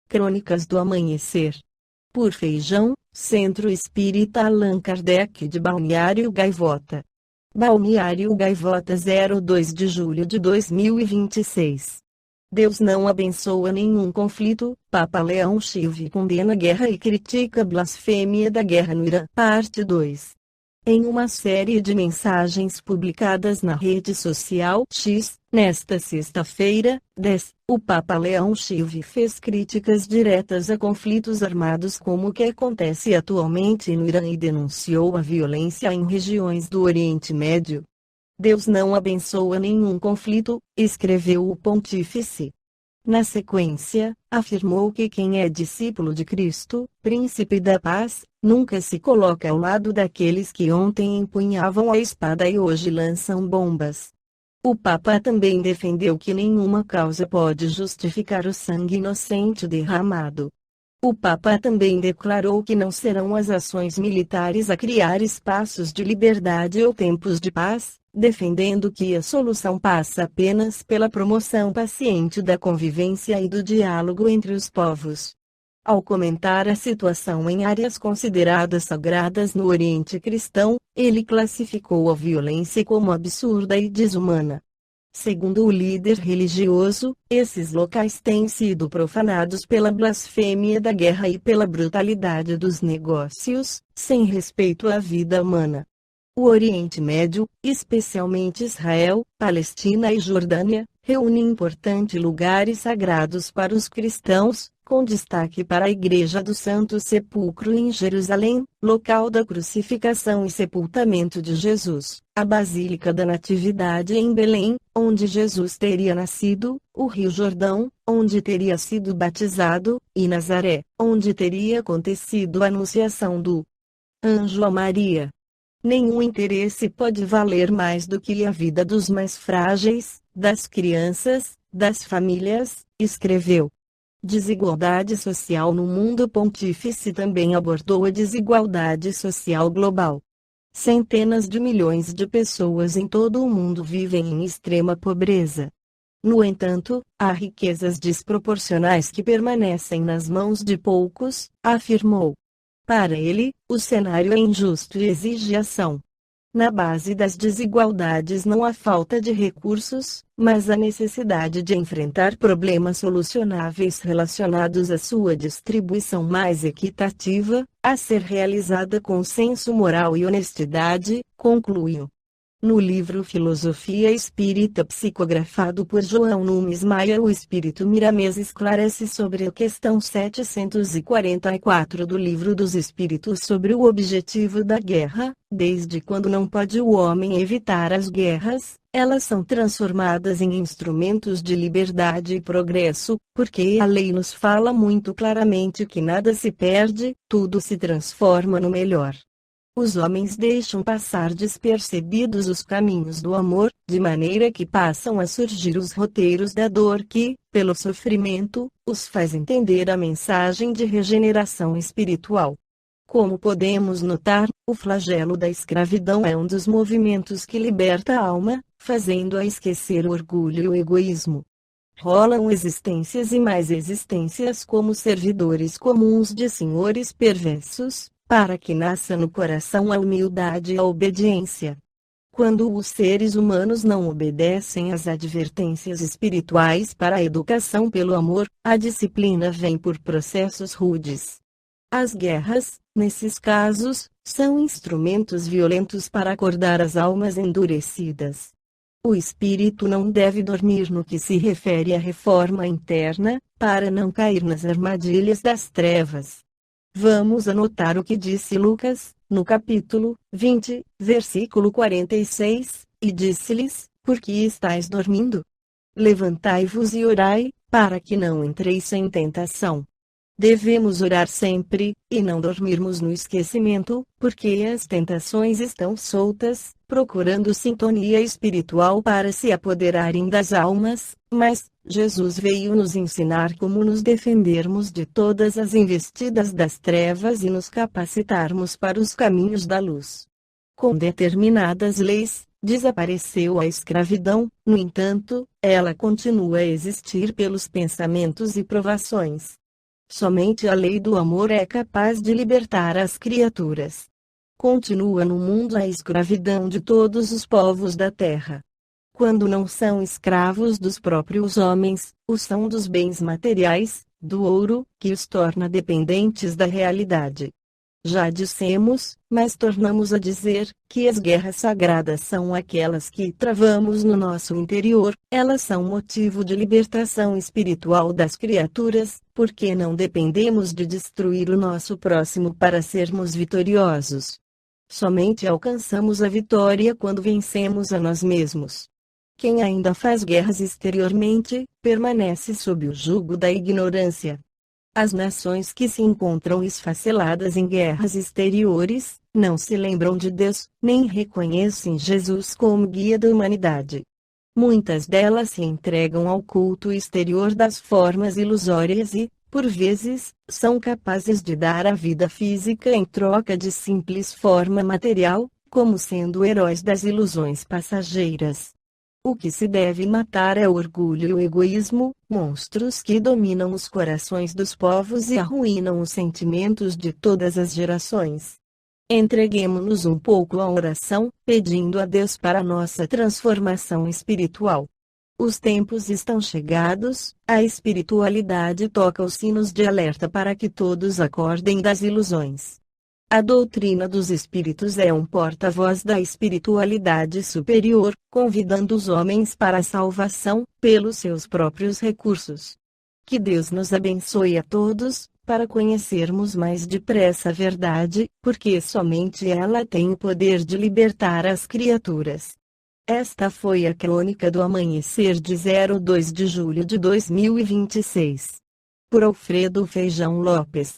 Crônicas do Amanhecer. Por Feijão, Centro Espírita Allan Kardec de Balneário Gaivota. Balneário Gaivota, 02 de julho de 2026. Deus não abençoa nenhum conflito. Papa Leão XIV condena a guerra e critica a blasfêmia da guerra no Irã. Parte 2. Em uma série de mensagens publicadas na rede social X, nesta sexta-feira, 10, o Papa Leão XIV fez críticas diretas a conflitos armados como o que acontece atualmente no Irã e denunciou a violência em regiões do Oriente Médio. Deus não abençoa nenhum conflito, escreveu o pontífice. Na sequência, afirmou que quem é discípulo de Cristo, príncipe da paz, nunca se coloca ao lado daqueles que ontem empunhavam a espada e hoje lançam bombas. O Papa também defendeu que nenhuma causa pode justificar o sangue inocente derramado. O Papa também declarou que não serão as ações militares a criar espaços de liberdade ou tempos de paz, defendendo que a solução passa apenas pela promoção paciente da convivência e do diálogo entre os povos. Ao comentar a situação em áreas consideradas sagradas no Oriente Cristão, ele classificou a violência como absurda e desumana. Segundo o líder religioso, esses locais têm sido profanados pela blasfêmia da guerra e pela brutalidade dos negócios, sem respeito à vida humana. O Oriente Médio, especialmente Israel, Palestina e Jordânia, reúne importantes lugares sagrados para os cristãos, com destaque para a Igreja do Santo Sepulcro em Jerusalém, local da crucificação e sepultamento de Jesus, a Basílica da Natividade em Belém, onde Jesus teria nascido, o Rio Jordão, onde teria sido batizado, e Nazaré, onde teria acontecido a anunciação do anjo a Maria. Nenhum interesse pode valer mais do que a vida dos mais frágeis, das crianças, das famílias, escreveu. Desigualdade social no mundo. O pontífice também abordou a desigualdade social global. Centenas de milhões de pessoas em todo o mundo vivem em extrema pobreza. No entanto, há riquezas desproporcionais que permanecem nas mãos de poucos, afirmou. Para ele, o cenário é injusto e exige ação. Na base das desigualdades não há falta de recursos, mas a necessidade de enfrentar problemas solucionáveis relacionados à sua distribuição mais equitativa, a ser realizada com senso moral e honestidade, concluiu. No livro Filosofia Espírita psicografado por João Nunes Maia, o Espírito Miramês esclarece sobre a questão 744 do Livro dos Espíritos sobre o objetivo da guerra. Desde quando não pode o homem evitar as guerras, elas são transformadas em instrumentos de liberdade e progresso, porque a lei nos fala muito claramente que nada se perde, tudo se transforma no melhor. Os homens deixam passar despercebidos os caminhos do amor, de maneira que passam a surgir os roteiros da dor que, pelo sofrimento, os faz entender a mensagem de regeneração espiritual. Como podemos notar, o flagelo da escravidão é um dos movimentos que liberta a alma, fazendo-a esquecer o orgulho e o egoísmo. Rolam existências e mais existências como servidores comuns de senhores perversos, para que nasça no coração a humildade e a obediência. Quando os seres humanos não obedecem às advertências espirituais para a educação pelo amor, a disciplina vem por processos rudes. As guerras, nesses casos, são instrumentos violentos para acordar as almas endurecidas. O espírito não deve dormir no que se refere à reforma interna, para não cair nas armadilhas das trevas. Vamos anotar o que disse Lucas, no capítulo 20, versículo 46, e disse-lhes: por que estáis dormindo? Levantai-vos e orai, para que não entreis em tentação. Devemos orar sempre, e não dormirmos no esquecimento, porque as tentações estão soltas, procurando sintonia espiritual para se apoderarem das almas, mas Jesus veio nos ensinar como nos defendermos de todas as investidas das trevas e nos capacitarmos para os caminhos da luz. Com determinadas leis, desapareceu a escravidão, no entanto, ela continua a existir pelos pensamentos e provações. Somente a lei do amor é capaz de libertar as criaturas. Continua no mundo a escravidão de todos os povos da terra. Quando não são escravos dos próprios homens, o são dos bens materiais, do ouro, que os torna dependentes da realidade. Já dissemos, mas tornamos a dizer, que as guerras sagradas são aquelas que travamos no nosso interior, elas são motivo de libertação espiritual das criaturas, porque não dependemos de destruir o nosso próximo para sermos vitoriosos. Somente alcançamos a vitória quando vencemos a nós mesmos. Quem ainda faz guerras exteriormente, permanece sob o jugo da ignorância. As nações que se encontram esfaceladas em guerras exteriores, não se lembram de Deus, nem reconhecem Jesus como guia da humanidade. Muitas delas se entregam ao culto exterior das formas ilusórias e, por vezes, são capazes de dar a vida física em troca de simples forma material, como sendo heróis das ilusões passageiras. O que se deve matar é o orgulho e o egoísmo, monstros que dominam os corações dos povos e arruinam os sentimentos de todas as gerações. Entreguemo-nos um pouco à oração, pedindo a Deus para nossa transformação espiritual. Os tempos estão chegados, a espiritualidade toca os sinos de alerta para que todos acordem das ilusões. A doutrina dos espíritos é um porta-voz da espiritualidade superior, convidando os homens para a salvação, pelos seus próprios recursos. Que Deus nos abençoe a todos, para conhecermos mais depressa a verdade, porque somente ela tem o poder de libertar as criaturas. Esta foi a crônica do amanhecer de 2 de julho de 2026. Por Alfredo Feijão Lopes.